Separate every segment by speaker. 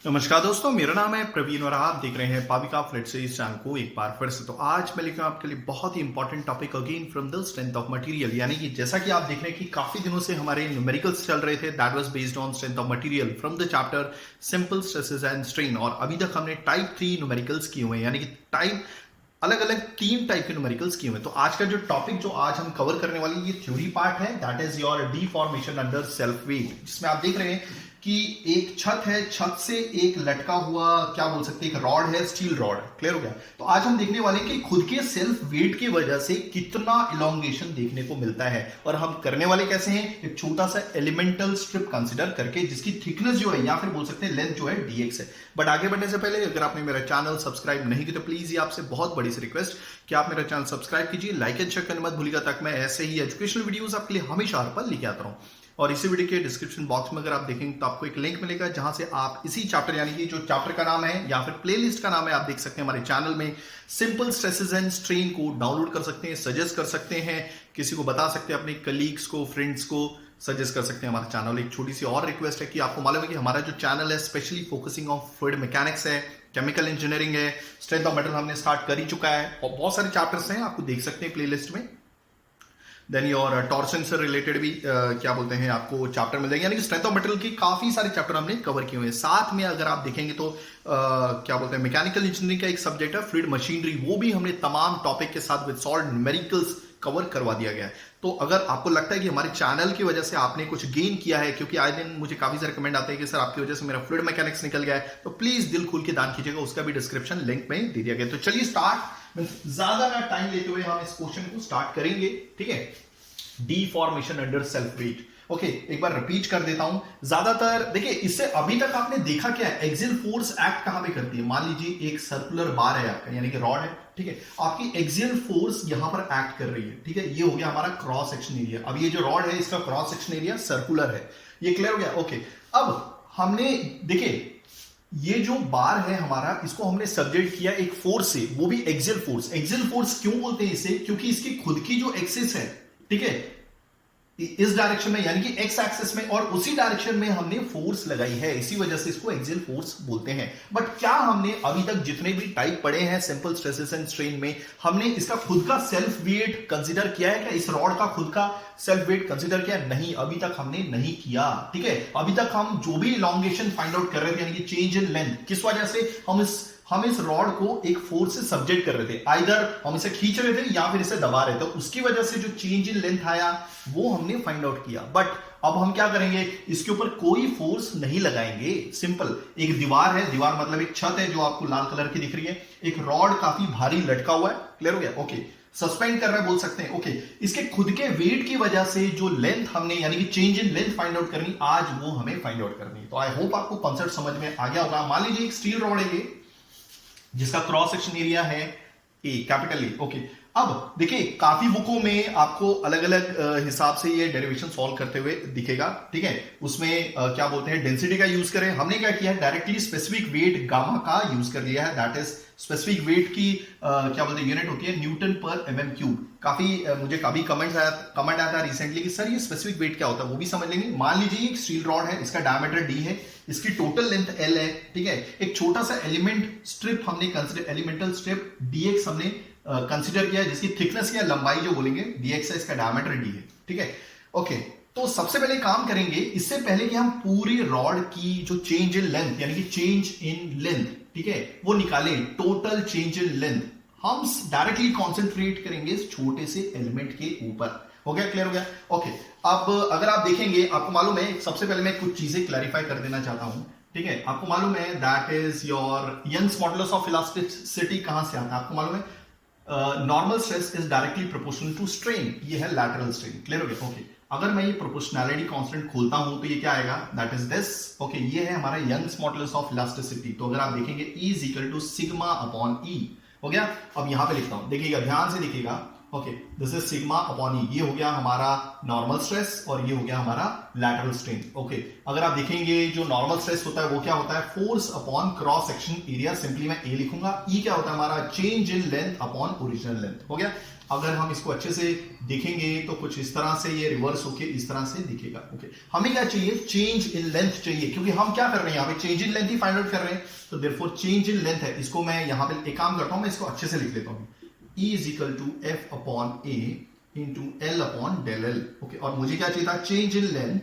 Speaker 1: नमस्कार दोस्तों, मेरा नाम है प्रवीण और आप देख रहे हैं पाविका फ्लेट से इस चैनल को एक बार फिर से। तो आज मैं लेकर आपके लिए बहुत ही important topic again from the strength of material, यानी कि जैसा कि आप देख रहे हैं कि काफी दिनों से हमारे न्यूमेरिकल्स चल रहे थे, that was based on strength of material from the chapter simple stresses and strain. और अभी तक हमने टाइप 3 न्यूमेरिकल्स किए हुए हैं, यानी कि टाइप अलग अलग 3 टाइप के न्यूमेरिकल्स किए हुए हैं। तो आज का जो टॉपिक जो आज हम कवर करने वाले ये थ्योरी पार्ट है, that is your deformation under self weight, जिसमें आप देख रहे हैं कि एक छत है, छत से एक लटका हुआ क्या बोल सकते हैं, एक रॉड है, स्टील रॉड। क्लियर हो गया? तो आज हम देखने वाले हैं कि खुद के सेल्फ वेट की वजह से कितना इलोंगेशन देखने को मिलता है, और हम करने वाले कैसे हैं, एक छोटा सा एलिमेंटल स्ट्रिप कंसीडर करके जिसकी थिकनेस जो है या फिर बोल सकते हैं लेंथ जो है dx है। बट आगे बढ़ने से पहले अगर आपने मेरा चैनल सब्सक्राइब नहीं किया तो प्लीज ये आपसे बहुत बड़ी सी रिक्वेस्ट कि आप मेरा चैनल सब्सक्राइब कीजिए, लाइक एंड शेयर करना मत भूलिएगा, ताकि मैं ऐसे ही एजुकेशनल वीडियोस आपके लिए हमेशा हर पल लेके आता रहूं। और इसी वीडियो के डिस्क्रिप्शन बॉक्स में अगर आप देखेंगे तो आपको एक लिंक मिलेगा जहां से आप इसी चैप्टर, यानी कि जो चैप्टर का नाम है या फिर प्लेलिस्ट का नाम है, आप देख सकते हैं हमारे चैनल में सिंपल स्ट्रेसेस एंड स्ट्रेन को डाउनलोड कर सकते हैं, सजेस्ट कर सकते हैं, किसी को बता सकते हैं, अपने कलीग्स को, फ्रेंड्स को सजेस्ट कर सकते हैं हमारा चैनल। एक छोटी सी और रिक्वेस्ट है कि आपको मालूम है कि हमारा जो चैनल है specially focusing on fluid mechanics है, केमिकल इंजीनियरिंग है, स्ट्रेंथ ऑफ मेटल हमने स्टार्ट कर ही चुका है और बहुत सारे चैप्टर्स हैं, आपको देख सकते हैं प्लेलिस्ट में। देन योर टॉर्सन से रिलेटेड भी क्या बोलते हैं आपको चैप्टर मिल जाएंगे, यानी कि स्ट्रेंथ ऑफ मटेरियल की काफी सारे चैप्टर हमने कवर किए हुए हैं। साथ में अगर आप देखेंगे तो क्या बोलते हैं मैकेनिकल इंजीनियरिंग का एक सब्जेक्ट है फ्लूइड मशीनरी, वो भी हमने तमाम टॉपिक के साथ विद सॉल्व न्यूमेरिकल्स कवर करवा दिया गया है। तो अगर आपको लगता है कि हमारे चैनल की वजह से आपने कुछ गेन किया है, क्योंकि आए दिन मुझे काफी सारे कमेंट आते हैं कि सर आपकी वजह से मेरा फ्लूइड मैकेनिक्स निकल गया है, तो प्लीज दिल खोल के दान कीजिएगा, उसका भी डिस्क्रिप्शन लिंक में दे दिया गया। तो चलिए स्टार्ट, ज्यादा ना टाइम लेते हुए हम इस क्वेश्चन को स्टार्ट करेंगे। ठीक है, deformation under self weight. Okay, एक बार रिपीट कर देता हूं। ज्यादातर देखिए, इससे अभी तक आपने देखा क्या है, एक्सियल फोर्स एक्ट कहां पे करती है। मान लीजिए एक सर्कुलर बार है आपका, यानी कि रॉड है, ठीक है, आपकी एक्सियल फोर्स यहां पर एक्ट कर रही है। ठीक है, ये हो गया हमारा क्रॉस सेक्शन एरिया। अब ये जो रॉड है इसका क्रॉस सेक्शन एरिया सर्कुलर है, ये क्लियर हो गया? ओके, अब हमने देखिए ये जो बार है हमारा, इसको हमने सब्जेक्ट किया एक फोर्स से, वो भी एक्सियल फोर्स। एक्सियल फोर्स क्यों बोलते हैं इसे, क्योंकि इसकी खुद की जो एक्सिस है, ठीक है, इस डायरेक्शन में यानी कि एक्स एक्सिस में, और उसी डायरेक्शन में हमने फोर्स लगाई है, इसी वजह से इसको एक्सियल फोर्स बोलते हैं। बट क्या हमने अभी तक जितने भी टाइप पढ़े हैं सिंपल स्ट्रेसेस एंड स्ट्रेन में, हमने इसका खुद का सेल्फ वेट कंसीडर किया है क्या? इस रॉड का खुद का सेल्फ वेट कंसीडर किया? नहीं, अभी तक हमने नहीं किया। ठीक है, अभी तक हम जो भी इलॉन्गेशन फाइंड आउट कर रहे थे, यानी कि चेंज इन लेंथ, किस वजह से हम इस रॉड को एक फोर्स से सब्जेक्ट कर रहे थे, आइदर हम इसे खींच रहे थे या फिर इसे दबा रहे थे, उसकी वजह से जो चेंज इन लेंथ आया वो हमने फाइंड आउट किया। बट अब हम क्या करेंगे, इसके ऊपर कोई फोर्स नहीं लगाएंगे। सिंपल, एक दीवार है, दीवार मतलब एक छत है जो आपको लाल कलर की दिख रही है, एक रॉड काफी भारी लटका हुआ है, क्लियर हो गया? ओके, सस्पेंड कर रहा है बोल सकते हैं। ओके, इसके खुद के वेट की वजह से जो लेंथ हमने, यानी कि change in length find out करनी, आज वो हमें फाइंड आउट करनी है। तो आई होप आपको कॉन्सेप्ट समझ में आ गया होगा। मान लीजिए एक स्टील रॉड है ये, जिसका क्रॉस सेक्शन एरिया है ए, कैपिटल ए। ओके, अब देखिए काफी बुकों में आपको अलग अलग हिसाब से ये डेरिवेशन सॉल्व करते हुए दिखेगा। ठीक है, उसमें क्या बोलते हैं, डेंसिटी का यूज करें, हमने क्या किया है, डायरेक्टली स्पेसिफिक वेट गामा का यूज कर लिया है, दैट इज स्पेसिफिक वेट की क्या बोलते हैं यूनिट होती है न्यूटन पर mm क्यूब। काफी मुझे काफी कमेंट आया था रिसेंटली कि सर ये स्पेसिफिक वेट क्या होता है, वो भी समझ लेंगे। मान लीजिए एक स्टील रॉड है, इसका डायमीटर d है, इसकी टोटल लेंथ l है। ठीक है, एक छोटा सा एलिमेंट स्ट्रिप हमने कंसीडर, एलिमेंटल स्ट्रिप dx हमने कंसीडर किया है, जिसकी थिकनेस या लंबाई जो बोलेंगे dx है, इसका डायमीटर d है। ठीक है, ओके, तो सबसे पहले काम करेंगे, इससे पहले कि हम पूरी रॉड की जो चेंज इन लेंथ, यानी कि चेंज इन लेंथ, ठीक है, वो निकालें, टोटल चेंज इन लेंथ, हम डायरेक्टली कॉन्सेंट्रेट करेंगे इस छोटे से एलिमेंट के ऊपर। हो गया? क्लियर हो गया? ओके, अब अगर आप देखेंगे, आपको मालूम है, सबसे पहले मैं कुछ चीजें क्लैरिफाई कर देना चाहता हूं। ठीक है, आपको मालूम है that is your Young's modulus of elasticity कहां से आता है, आपको मालूम है, normal stress is directly proportional to strain, ये है लैटरल स्ट्रेन। क्लियर हो गया? ओके, अगर मैं ये प्रोपोर्शनैलिटी कांस्टेंट खोलता हूं तो ये क्या आएगा, दैट इज दिस। ओके, ये है हमारा यंग्स मॉडुलस ऑफ इलास्टिसिटी। तो अगर आप देखेंगे E is equal to sigma upon E। हो गया? अब यहां पे लिखता हूं, देखिएगा ध्यान से, देखिएगा okay, this is sigma upon E, ये हो गया हमारा नॉर्मल स्ट्रेस और ये हो गया हमारा लैटरल स्ट्रेन। ओके, अगर आप देखेंगे जो नॉर्मल स्ट्रेस होता है वो क्या होता है, force upon cross section area, simply मैं ए लिखूंगा। ई क्या होता है हमारा, change in length upon original length. हो गया, अगर हम इसको अच्छे से देखेंगे तो कुछ इस तरह से ये रिवर्स होके इस तरह से दिखेगा। ओके, हमें क्या चाहिए, चेंज इन लेंथ चाहिए, क्योंकि हम क्या कर रहे हैं यहाँ पे, change in length he find out कर रहे हैं। तो देयरफॉर चेंज इन लेंथ है, इसको मैं यहाँ पे एक काम करता हूं, मैं इसको अच्छे से लिख लेता हूं, E is equal to F upon A into L upon del L। Okay, और मुझे क्या चाहिए था, चेंज इन लेंथ,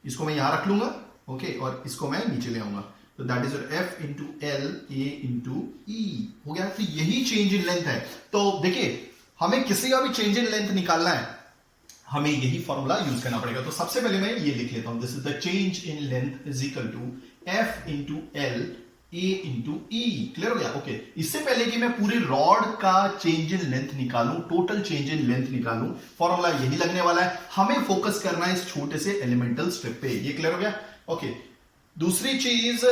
Speaker 1: इसको मैं यहां रख लूंगा। ओके, और इसको मैं नीचे ले आऊंगा, तो that is F into L A into E हो गया। तो यही चेंज इन लेंथ है। तो देखिए, हमें किसी का भी चेंज इन लेंथ निकालना है, हमें यही फॉर्मूला यूज करना पड़ेगा। तो सबसे पहले मैं ये लिख लेता हूं, this is the change in length is equal to F into L A into E. Clear हो गया। ओके, इससे पहले कि मैं पूरे रॉड का चेंज इन लेंथ निकालूं, टोटल चेंज इन लेंथ निकालूं, फॉर्मूला यही लगने वाला है। हमें फोकस करना है इस छोटे से एलिमेंटल स्ट्रिप पे। ये क्लियर हो गया। ओके, दूसरी चीज,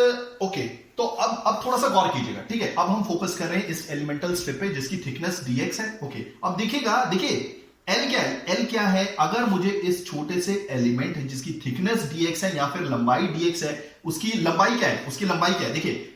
Speaker 1: ओके, तो अब थोड़ा सा गौर कीजिएगा, ठीक है। अब हम फोकस कर रहे हैं इस एलिमेंटल स्ट्रिप पे जिसकी थिकनेस dx है। ओके, अब देखिएगा, देखिए L क्या है, L क्या है, अगर मुझे इस छोटे से एलिमेंट है जिसकी थिकनेस dx है या फिर लंबाई dx है, उसकी लंबाई क्या है, उसकी लंबाई क्या है, देखिए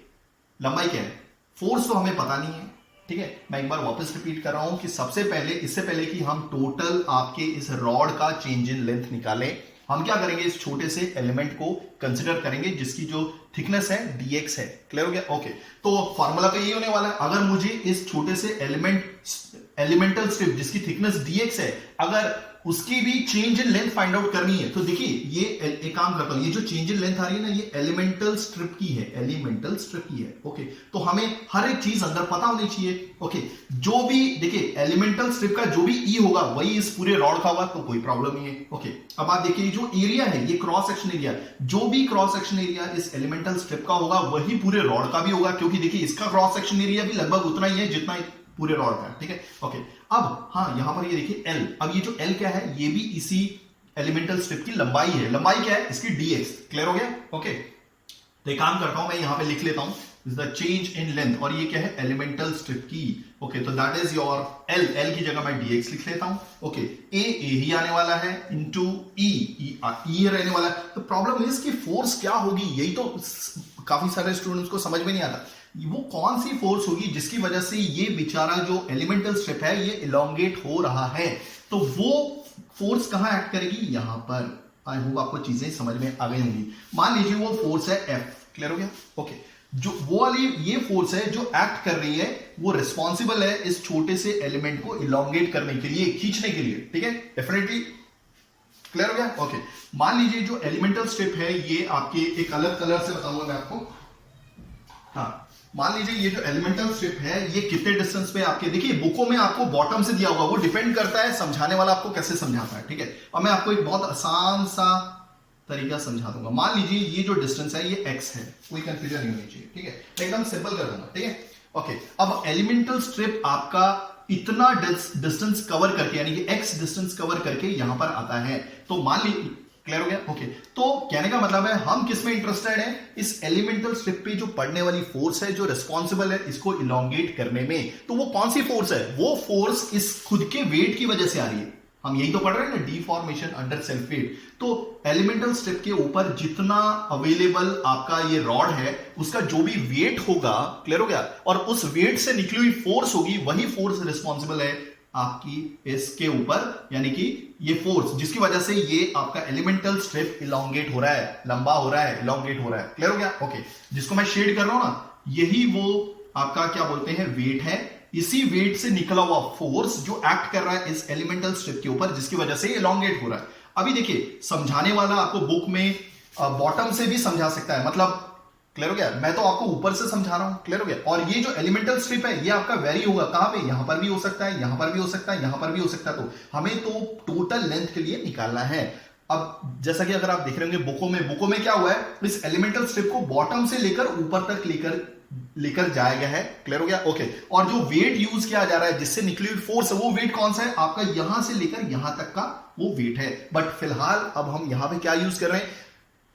Speaker 1: लंबाई क्या है, फोर्स तो हमें पता नहीं है, ठीक है। मैं एक बार वापस रिपीट कर रहा हूं कि सबसे पहले, इससे पहले कि हम टोटल आपके इस रॉड का चेंज इन लेंथ निकालें, हम क्या करेंगे, इस छोटे से एलिमेंट को कंसिडर करेंगे जिसकी जो थिकनेस है dx है। क्लियर हो गया। ओके, तो फॉर्मूला तो यही होने वाला है, अगर मुझे इस छोटे से एलिमेंटल स्ट्रिप जिसकी थिकनेस dx है, अगर उसकी भी change in length find out करनी है, तो देखिए ये एक काम करता हूं, ये जो चेंज इन लेंथ आ रही है ना, ये एलिमेंटल स्ट्रिप की है, एलिमेंटल स्ट्रिप की है। ओके, तो हमें हर एक चीज अंदर पता होनी चाहिए। ओके, जो भी देखिए एलिमेंटल स्ट्रिप का जो भी ई होगा वही इस पूरे रॉड का होगा, तो कोई प्रॉब्लम नहीं है। ओके, अब आप देखिए जो एरिया है, ये क्रॉस सेक्शन एरिया, जो भी क्रॉस सेक्शन एरिया इस एलिमेंटल स्ट्रिप का होगा वही पूरे रॉड का भी होगा, क्योंकि देखिए इसका क्रॉस सेक्शन एरिया भी लगभग उतना ही है जितना पूरे रॉड का। ठीक है। ओके, अब हाँ, यहां पर ये देखिए L, अब ये जो L क्या है, ये भी इसी एलिमेंटल स्ट्रिप की लंबाई है। लंबाई क्या है इसकी, dx। क्लियर हो गया। ओके, तो एक काम करता हूं, मैं यहां पे लिख लेता हूं द चेंज इन लेंथ, और ये क्या है, एलिमेंटल स्ट्रिप की। ओके, तो that is your L, L की जगह मैं dx लिख लेता हूं। ओके, A ही आने वाला है इंटू E रहने वाला है। तो प्रॉब्लम इज कि फोर्स क्या होगी, यही तो काफी सारे स्टूडेंट्स को समझ में नहीं आता, वो कौन सी फोर्स होगी जिसकी वजह से ये बेचारा जो एलिमेंटल स्ट्रिप है ये इलोंगेट हो रहा है। तो वो फोर्स कहां एक्ट करेगी, यहां पर। आई होप आपको चीजें समझ में आ गई होंगी। मान लीजिए वो फोर्स है F। क्लियर हो गया। ओके, जो वो वाली ये फोर्स है जो एक्ट कर रही है, वो रिस्पॉन्सिबल है इस छोटे से एलिमेंट को इलोंगेट करने के लिए, खींचने के लिए। ठीक है, डेफिनेटली। क्लियर हो गया। ओके, मान लीजिए जो एलिमेंटल स्ट्रिप है ये आपके, एक अलग कलर से बताऊंगा मैं आपको। हाँ, मान लीजिए ये जो एलिमेंटल स्ट्रिप है ये कितने डिस्टेंस पे आपके, देखिए बुकों में आपको बॉटम से दिया होगा, वो डिपेंड करता है समझाने वाला आपको कैसे समझाता है। ठीक है, और मैं आपको एक बहुत आसान सा तरीका समझा दूंगा। मान लीजिए ये जो डिस्टेंस है ये x है, कोई कंफ्यूजन नहीं होनी चाहिए। ठीक है, एकदम सिंपल कर दूंगा। ठीक है। ओके, अब एलिमेंटल स्ट्रिप आपका इतना डिस्टेंस कवर करके, यानी कि x डिस्टेंस कवर करके यहां पर आता है। तो मान लीजिए, क्लियर हो गया। ओके, तो कहने का मतलब है हम किस में इंटरेस्टेड है, इस एलिमेंटल स्ट्रिप पे जो पड़ने वाली फोर्स है जो रिस्पॉन्सिबल है इसको इलोंगेट करने में। तो वो कौन सी फोर्स है, वो फोर्स इस खुद के वेट की वजह से आ रही है। हम यही तो पढ़ रहे हैं ना, डिफॉर्मेशन अंडर सेल्फ वेट। तो एलिमेंटल स्ट्रिप के ऊपर जितना अवेलेबल आपका ये रॉड है उसका जो भी वेट होगा, क्लियर हो गया, और उस वेट से निकली हुई फोर्स होगी, वही फोर्स रिस्पॉन्सिबल है आपकी इसके ऊपर, यानी कि ये फोर्स जिसकी वजह से ये आपका एलिमेंटल स्ट्रिप इलोंगेट हो रहा है, लंबा हो रहा है, इलोंगेट हो रहा है। क्लियर हो गया। ओके, जिसको मैं शेड कर रहा हूं ना, यही वो आपका क्या बोलते हैं, वेट है। इसी वेट से निकला हुआ फोर्स जो एक्ट कर रहा है इस एलिमेंटल स्ट्रिप के ऊपर, जिसकी वजह से इलोंगेट हो रहा है। अभी देखिए, समझाने वाला आपको बुक में बॉटम से भी समझा सकता है, मतलब क्लियर हो गया, मैं तो आपको ऊपर से समझा रहा हूं। क्लियर हो गया। और ये जो एलिमेंटल स्ट्रिप है ये आपका वेरी होगा, कहां पे, यहां पर भी हो सकता है, यहां पर भी हो सकता है, यहां पर भी हो सकता है। तो हमें तो टोटल लेंथ के लिए निकालना है। अब जैसा कि अगर आप देख रहे होंगे बुकों में क्या हुआ है, इस एलिमेंटल स्ट्रिप को बॉटम से लेकर ऊपर तक लेकर जाया गया है। क्लियर हो गया। ओके, और जो वेट यूज किया जा रहा है जिससे निकली हुई फोर्स है, वो वेट कौन सा है, आपका यहां से लेकर यहां तक का वो वेट है। बट फिलहाल अब हम यहां पे क्या यूज कर रहे हैं,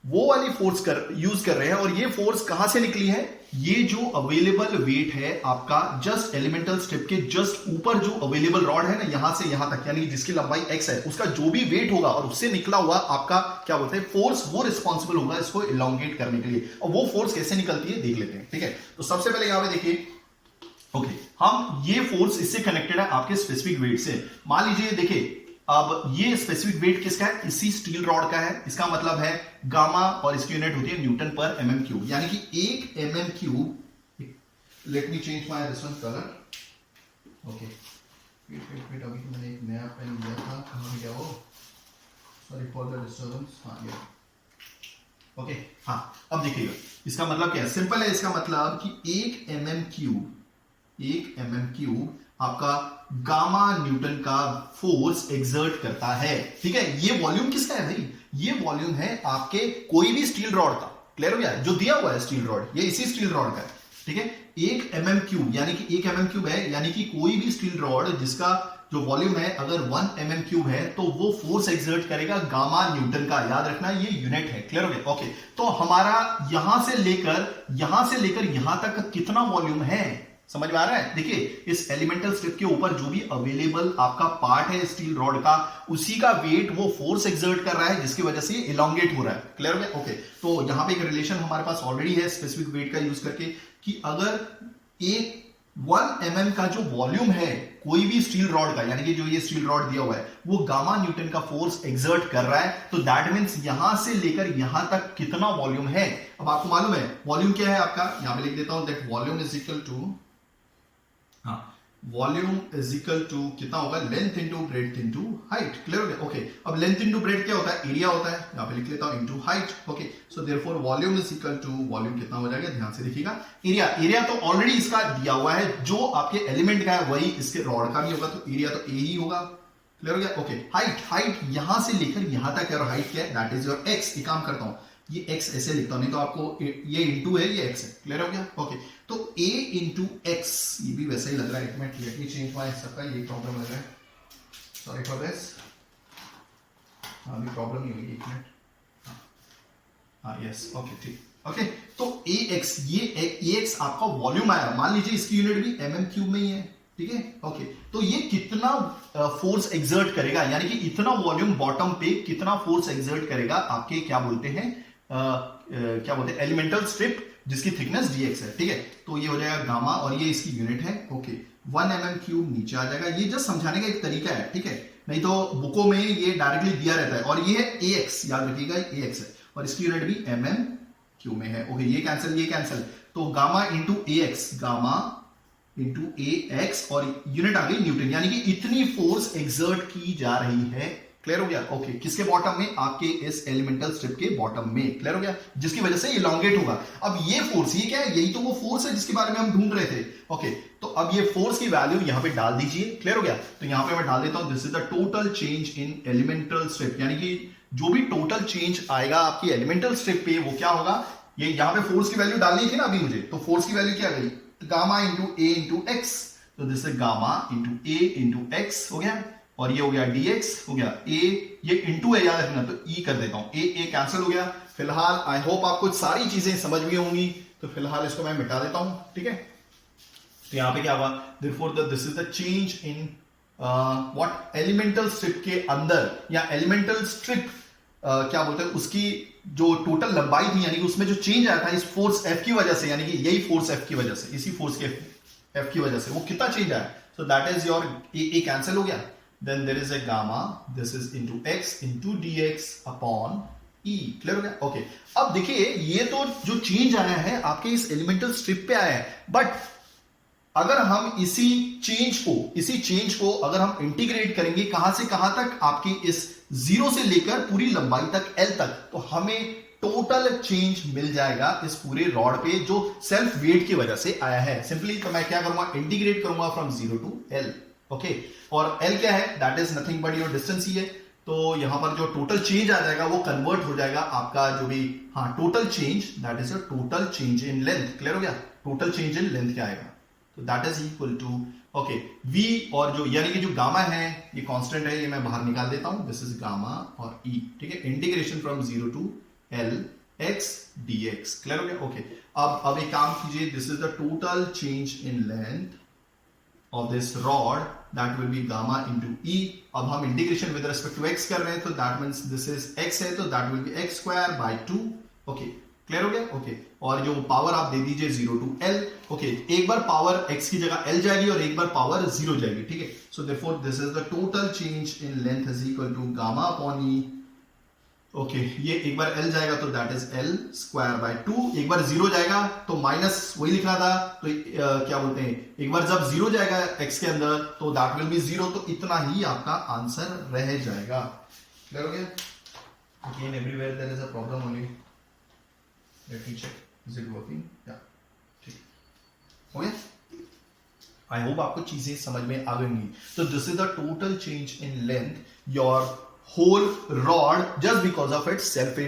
Speaker 1: वो वाली फोर्स यूज कर रहे हैं, और ये फोर्स कहां से निकली है? ये जो अवेलेबल वेट है आपका जस्ट एलिमेंटल स्ट्रिप के जस्ट ऊपर जो अवेलेबल रॉड है ना, यहां से यहां तक, यानी जिसकी लंबाई x है, उसका जो भी वेट होगा और उससे निकला हुआ आपका क्या बोलते हैं फोर्स, वो रिस्पॉन्सिबल होगा इसको इलोंगेट करने के लिए। और वो फोर्स कैसे निकलती है देख लेते हैं, ठीक है। तो सबसे पहले यहां पे देखिए, ओके, हम ये फोर्स इससे कनेक्टेड है आपके स्पेसिफिक वेट से। मान लीजिए देखिए, अब ये स्पेसिफिक वेट किसका है? इसी स्टील रॉड का है। इसका मतलब है गामा, और इसकी यूनिट होती है न्यूटन पर mm क्यूब, यानी कि 1 mm cube. Let me change my this one colour, okay. Wait अभी मैंने एक नया पेन लिया था, कहां गया वो? Sorry for the disturbance. हाँ ये, ओके, हाँ। अब देखिएगा इसका मतलब क्या है, सिंपल है। इसका मतलब कि 1 mm क्यूब, 1 mm क्यूब आपका गामा न्यूटन का फोर्स एक्सर्ट करता है, ठीक है। ये वॉल्यूम किसका है भाई? ये वॉल्यूम है आपके कोई भी स्टील रॉड का। क्लियर हो गया? जो दिया हुआ है स्टील रॉड, ये इसी स्टील रॉड का है, ठीक है। 1 mm क्यूब, यानी कि 1 mm क्यूब है, यानी कि कोई भी स्टील रॉड जिसका जो वॉल्यूम है अगर 1 mm क्यूब है, तो वो फोर्स एक्सर्ट करेगा गामा न्यूटन का। याद रखना ये यूनिट है। क्लियर हो गया? ओके। तो हमारा यहां से लेकर यहां तक कितना वॉल्यूम है, समझ में आ रहा है? देखिए, इस एलिमेंटल स्ट्रिप के ऊपर जो भी अवेलेबल आपका पार्ट है स्टील रॉड का, उसी का वेट वो फोर्स एक्सर्ट कर रहा है, जिसकी वजह से इलोंगेट हो रहा है। क्लियर हो गया? ओके। तो यहां पे एक रिलेशन हमारे पास ऑलरेडी है स्पेसिफिक वेट का यूज करके, कि अगर 1 mm का जो वॉल्यूम है कोई भी स्टील रॉड का, यानी कि जो ये स्टील रॉड दिया हुआ है, वो गामा न्यूटन का फोर्स एक्सर्ट कर रहा है, तो दैट मींस यहां से लेकर यहां तक कितना वॉल्यूम है। अब आपको मालूम है वॉल्यूम क्या है आपका, यहां पे लिख देता हूं, that volume is equal to, हाँ, वॉल्यूम इज इक्वल टू कितना होगा? Length into breadth into height. Clear हो गया? ओके। अब लेंथ इंटू ब्रेड्थ क्या होता है? एरिया होता है, यहां पे लिख लेता हूं into height. Okay, so therefore volume is equal to, volume कितना हो जाएगा? ध्यान से देखिएगा, एरिया तो ऑलरेडी इसका दिया हुआ है, जो आपके एलिमेंट का है वही इसके रॉड का भी होगा, तो एरिया तो ए ही होगा। क्लियर हो गया? ओके। हाइट यहां से लेकर यहां तक है, और हाइट क्या है? That is your x. एक काम करता हूं, ये x ऐसे लिखता हूं, नहीं तो आपको ये इंटू है, ये x है। क्लियर हो गया? ओके। तो a इंटू एक्स, ये भी वैसा ही लग रहा है। एक minute, late me change my सबका, ये प्रॉब्लम लग रहा है, सॉरी फॉर दिस। हाँ, अभी प्रॉब्लम नहीं हुई, एक मिनट। हाँ यस, ओके, ठीक। ओके, तो ax, ये ax आपका वॉल्यूम आया, मान लीजिए इसकी यूनिट भी mm क्यूब में ही है, ठीक है। ओके, तो ये कितना फोर्स एक्सर्ट करेगा, यानी कि इतना वॉल्यूम बॉटम पे कितना फोर्स एक्सर्ट करेगा आपके क्या बोलते हैं एलिमेंटल स्ट्रिप, जिसकी थिकनेस dx है, ठीक है। तो ये हो जाएगा गामा, और ये इसकी यूनिट है। ओके, 1 mm क्यूब नीचे आ जाएगा। ये जस्ट समझाने का एक तरीका है, ठीक है, नहीं तो बुकों में ये डायरेक्टली दिया रहता है। और ये है ax, याद रखिएगा ax है, और इसकी यूनिट भी mm क्यूब में है। ओके, ये कैंसिल, तो gamma into ax, gamma into ax, और यूनिट आ गई न्यूटन, यानी कि इतनी फोर्स एक्सर्ट की जा रही है। क्लियर हो गया? ओके, किसके बॉटम में? आपके इस एलिमेंटल स्ट्रिप के बॉटम में। क्लियर हो गया? जिसकी वजह से इलोंगेट होगा। अब ये फोर्स, ये क्या है? यही तो वो फोर्स है जिसके बारे में हम ढूंढ रहे थे। ओके, तो अब ये फोर्स की वैल्यू यहां पे डाल दीजिए। क्लियर हो गया? तो यहां पे मैं डाल देता हूं, this is the total change in elemental strip, यानी कि जो भी टोटल चेंज आएगा आपकी एलिमेंटल स्ट्रिप पे, वो क्या होगा? ये यहां पे फोर्स की वैल्यू डालनी थी ना अभी मुझे, तो फोर्स की वैल्यू क्या गई? गामा इंटू ए इंटू एक्स, तो this is gamma into A into x हो गया, और ये हो गया dx हो गया। a ये इंटू है, याद रखना, तो e कर देता हूं, a कैंसिल हो गया। फिलहाल आई होप आपको सारी चीजें समझ में होंगी, तो फिलहाल इसको मैं मिटा देता हूं, ठीक है। तो यहां पे क्या हुआ? Therefore this is the change in what elemental strip के अंदर, या एलिमेंटल स्ट्रिप क्या बोलते हैं, उसकी जो टोटल लंबाई थी, यानी कि उसमें जो चेंज आया था इस फोर्स F की वजह से, यानी कि यही फोर्स F की वजह से, इसी फोर्स के F की वजह से वो कितना चेंज आया? सो that is your a cancel हो गया। Then there is a gamma, this is into x into dx upon e. Clear हो गया? ओके, अब देखिए ये तो जो चेंज आया है आपके इस एलिमेंटल स्ट्रिप पे आया है, बट अगर हम इसी चेंज को अगर हम इंटीग्रेट करेंगे कहां से कहां तक, आपकी इस 0 से लेकर पूरी लंबाई तक L तक, तो हमें टोटल चेंज मिल जाएगा इस पूरे रॉड पे, जो सेल्फ वेट की वजह से आया है। सिंपली तो मैं क्या करूंगा? इंटीग्रेट करूंगा फ्रॉम 0 टू L। ओके, और L क्या है? That is nothing but your distance ही है। तो यहां पर जो टोटल चेंज आ जाएगा वो कन्वर्ट हो जाएगा आपका जो भी, हाँ, total change, that is a total change in length. Clear हो गया? टोटल चेंज इन लेंथ क्या आएगा? तो that is equal to, okay, v, और जो यानी कि जो गामा है ये कांस्टेंट है, ये मैं बाहर निकाल देता हूं, दिस इज गामा और e, ठीक है। Integration from 0 to L x d x. Clear हो गया? ओके, अब एक काम कीजिए, this is the total change in length of this rod, that will be gamma into E। अब हम integration with respect to x कर रहे हैं, तो that means this is x है, तो that will be x square by 2। Okay, clear हो गया? ओके, और जो पावर आप दे दीजिए 0 to L। ओके, एक बार पावर x की जगह L जाएगी और एक बार पावर 0 जाएगी, ठीक है? So therefore this is the total change in length is equal to gamma upon E। Okay, ये एक बार L जाएगा तो that is L square by 2, एक बार 0 जाएगा तो माइनस वही लिखना था, तो क्या बोलते हैं, एक बार जब 0 जाएगा x के अंदर तो दैट विल बी 0, तो इतना ही आपका आंसर रह जाएगा। क्लियर हो गया? Again everywhere there is a problem only, let me check is it working. या ठीक हो गया? आई होप आपको चीजें समझ में आ गई। तो this is the total change in length your whole rod just because of its self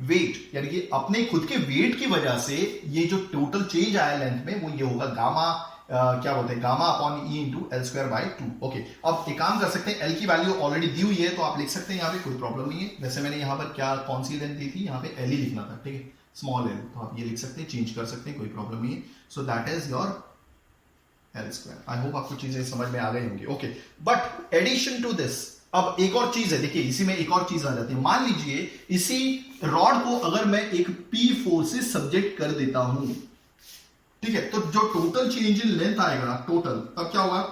Speaker 1: weight, यानी कि अपने खुद के वेट की वजह से ये जो टोटल चेंज आया लेंथ में वो ये होगा गामा क्या बोलते हैं, gamma upon E into L square by 2। Okay, अब एक काम कर सकते हैं, एल की वैल्यू ऑलरेडी दी हुई है तो आप लिख सकते हैं यहाँ पे, कोई प्रॉब्लम नहीं है। वैसे मैंने यहाँ पर क्या कौन सी लेंथ दी थी, यहाँ पे एल ही लिखना था, ठीक है, स्मॉल एल, तो आप ये लिख सकते हैं, चेंज कर सकते हैं, कोई प्रॉब्लम नहीं है। So that is your L square. I hope आपको चीजें समझ में आ गई होंगी। Okay, but addition to this अब एक और चीज है, देखिए इसी में एक और चीज आ जाती है। मान लीजिए इसी रॉड को अगर मैं एक पी फोर्स से सब्जेक्ट कर देता हूं, ठीक है, तो जो टोटल चेंज इन लेंथ आएगा टोटल, तब क्या होगा,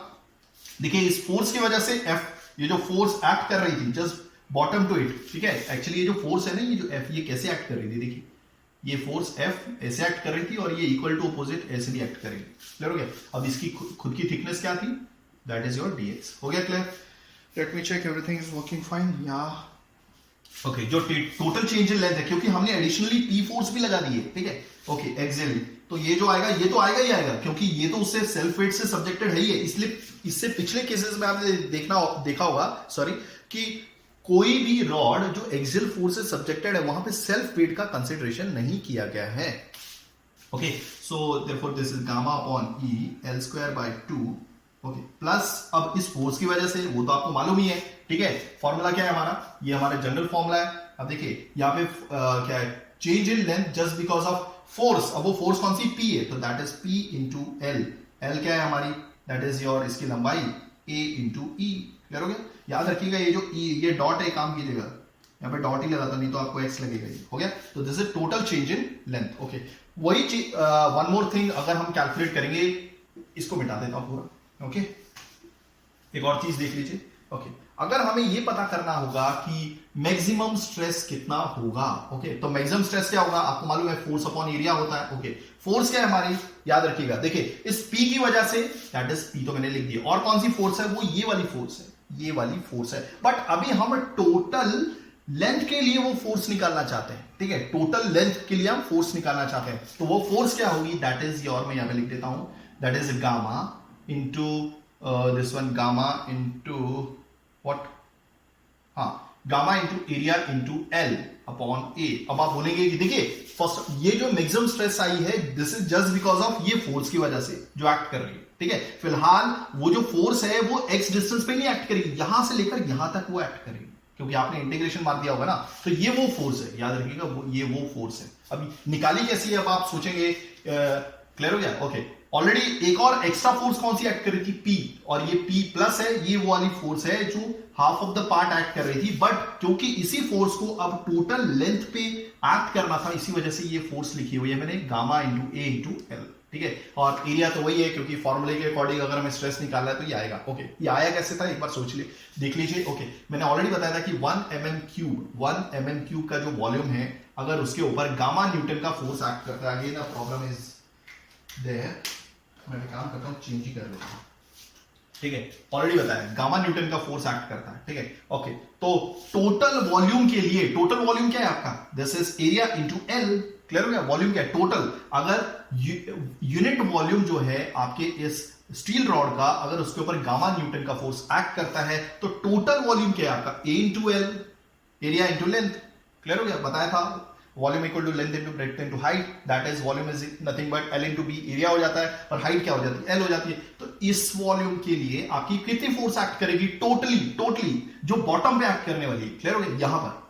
Speaker 1: देखिए इस फोर्स की वजह से एफ, ये जो फोर्स एक्ट कर रही थी जस्ट बॉटम टू इट, ठीक है, एक्चुअली ये जो फोर्स है ना, ये जो एफ, ये कैसे एक्ट कर रही थी, देखिए ये फोर्स एफ ऐसे एक्ट कर रही थी और ये इक्वल टू अपोजिट ऐसे भी एक्ट करेगी। क्लियर हो गया? अब इसकी खुद की थिकनेस क्या थी, दैट इज योर डीएक्स। हो गया clear? Let me check everything is working fine. या ओके, जो टोटल चेंज इन लेंथ है, क्योंकि हमने एडिशनली पी फोर्स भी लगा दी है, ठीक है, ओके, एक्सियली, तो ये जो आएगा ये तो आएगा ही आएगा, क्योंकि ये तो उससे सेल्फ वेट से सब्जेक्टेड है ही है। इसलिए इससे पिछले केसेस में आपने देखा होगा सॉरी, कि कोई भी रॉड जो एक्सियल फोर्स से सब्जेक्टेड है वहां पे सेल्फ वेट का कंसिडरेशन नहीं किया गया है। Okay, so therefore this is gamma upon E L square by 2। Okay, plus अब इस फोर्स की वजह से, वो तो आपको मालूम ही है, ठीक है, फॉर्मूला क्या है हमारा, ये हमारा जनरल फॉर्मूला है। अब देखिए यहाँ पे क्या है, change in length just because of force. अब वो फोर्स कौन सी, पी है, तो that is P into L. L क्या है हमारी, दैट इज योर इसकी लंबाई ए इंटू ई। क्लियर हो गया? याद रखिएगा ये जो ई, ये डॉट है, काम कीजिएगा, यहाँ पे डॉट ही लगाता, नहीं तो आपको एक्स लगेगा। हो गया? तो this is total change in length. Okay, वही चीज, वन मोर थिंग, अगर हम कैलकुलेट करेंगे, इसको मिटा देता हूं पूरा। ओके, एक और चीज देख लीजिए। ओके, अगर हमें ये पता करना होगा कि मैक्सिमम स्ट्रेस कितना होगा, ओके, तो मैक्सिमम स्ट्रेस क्या होगा, आपको मालूम है, फोर्स अपॉन एरिया होता है। ओके, फोर्स क्या है हमारी, याद रखिएगा, देखिए इस पी की वजह से, दैट इज पी तो मैंने लिख दिया, और कौन सी फोर्स है, वो ये वाली फोर्स है, ये वाली फोर्स है। बट अभी हम टोटल लेंथ के लिए वो फोर्स निकालना चाहते हैं, ठीक है, टोटल लेंथ के लिए हम फोर्स निकालना चाहते हैं, तो वो फोर्स क्या होगी, दैट इज योर, मैं यहां पे लिख देता हूं, that is gamma into this one, gamma into what, हाँ, gamma into area into L upon A। अब आप बोलेंगे कि देखिए फर्स्ट ये जो मैक्सिमम स्ट्रेस आई है, this is just because of ये फोर्स की वजह से जो एक्ट कर रही है, ठीक है, फिलहाल वो जो फोर्स है वो x डिस्टेंस पे नहीं एक्ट करेगी, यहां से लेकर यहां तक वो एक्ट करेगी, क्योंकि आपने इंटीग्रेशन मार दिया होगा ना, तो ये वो फोर्स है, याद रखिएगा, ये वो फोर्स है। अब निकाली कैसी है, अब आप सोचेंगे, क्लियर हो गया? ओके, ऑलरेडी एक और एक्स्ट्रा फोर्स कौन सी एक्ट कर रही थी, P, और ये P प्लस है, ये वो वाली फोर्स है जो half of the part act कर रही थी, बट क्योंकि इसी फोर्स को अब टोटल लेंथ पे एक्ट करना था, इसी वजह से ये फोर्स लिखी हुई है मैंने, गामा इंटू ए इंटू एल, ठीक है, और एरिया तो वही है, क्योंकि फॉर्मूले के अकॉर्डिंग अगर हमें स्ट्रेस निकालना है तो ये आएगा। ओके, ये आया कैसे था, एक बार सोच ले, देख लीजिए। ओके, मैंने ऑलरेडी बताया था कि 1 mm क्यूब का जो वॉल्यूम है, अगर उसके ऊपर गामा न्यूटन का फोर्स एक्ट करता है, अगेन प्रॉब्लम इज देयर, मैं काम करता हूं, चेंज ही कर लेता हूं, ठीक है, ऑलरेडी बताया गामा न्यूटन का फोर्स एक्ट करता है, ठीक है। ओके, तो टोटल वॉल्यूम के लिए, टोटल वॉल्यूम क्या है आपका, this is area into L. Clear हो गया? वॉल्यूम क्या है, टोटल, अगर यूनिट वॉल्यूम जो है आपके इस स्टील रॉड का, अगर उसके ऊपर गामा न्यूटन का फोर्स एक्ट करता है, तो टोटल वॉल्यूम क्या है आपका, A into L, area into length. Clear हो गया? बताया था, volume equal to length into breadth into height, that is volume is nothing but L into B, area हो जाता है, और हाइट क्या हो जाती है, एल हो जाती है। तो इस वॉल्यूम के लिए आपकी कितनी फोर्स एक्ट करेगी, टोटली जो बॉटम पे एक्ट करने वाली है। क्लियर हो गया? यहां पर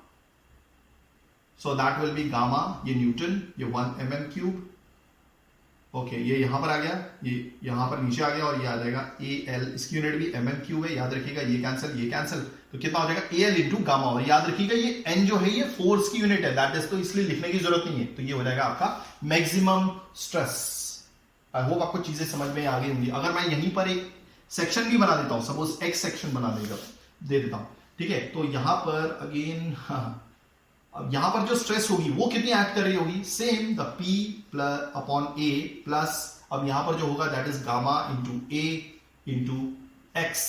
Speaker 1: so that will be gamma, ये न्यूटन, ये 1 mm³ ओके, ये यहां पर आ गया, ये यहां पर नीचे आ गया और ये आ जाएगा AL, इसकी यूनिट भी mm³ है, याद रखिएगा, ये कैंसिल, तो कितना हो जाएगा AL इंटू गामा, और याद रखिएगा ये n जो है ये फोर्स की यूनिट है, दैट इज, तो इसलिए लिखने की जरूरत नहीं है, तो ये हो जाएगा आपका मैक्सिमम स्ट्रेस। आई होप आपको चीजें समझ में आ गई होंगी। अगर मैं यहीं पर एक सेक्शन भी बना देता हूं, सपोज x सेक्शन बना दे देता हूं, ठीक है, तो यहां पर अगेन अब यहां पर जो स्ट्रेस होगी वो कितनी एक्ट कर रही होगी, same the P upon A plus, अब यहां पर जो होगा that is gamma into A into x.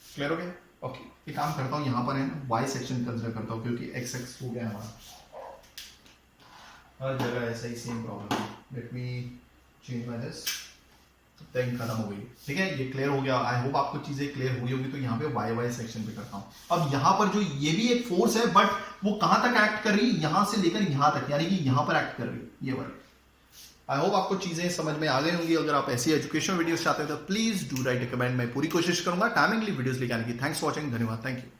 Speaker 1: Clear हो गया? ओके, एक काम करता हूं, यहां पर है ना y सेक्शन कंसिडर करता हूं, क्योंकि x हो गया हमारा, हर जगह ऐसा ही सेम प्रॉब्लम है। Late me change my this, thing खत्म हो गई, ठीक है, ये क्लियर हो गया। आई होप आपको चीजें क्लियर हुई होगी। तो यहाँ पे y सेक्शन पे करता हूं। अब यहाँ पर जो ये भी एक फोर्स है, बट वो कहां तक एक्ट कर रही है, यहां से लेकर यहां तक, यानी कि यहां पर एक्ट कर रही है ये वाली। आई होप आपको चीजें समझ में आ गई होंगी। अगर आप ऐसी एजुकेशनल वीडियोस चाहते हैं तो please do right A comment, मैं पूरी कोशिश करूंगा टाइमिंगली वीडियोस लेके आने की। थैंक्स फॉर वॉचिंग, धन्यवाद, थैंक यू।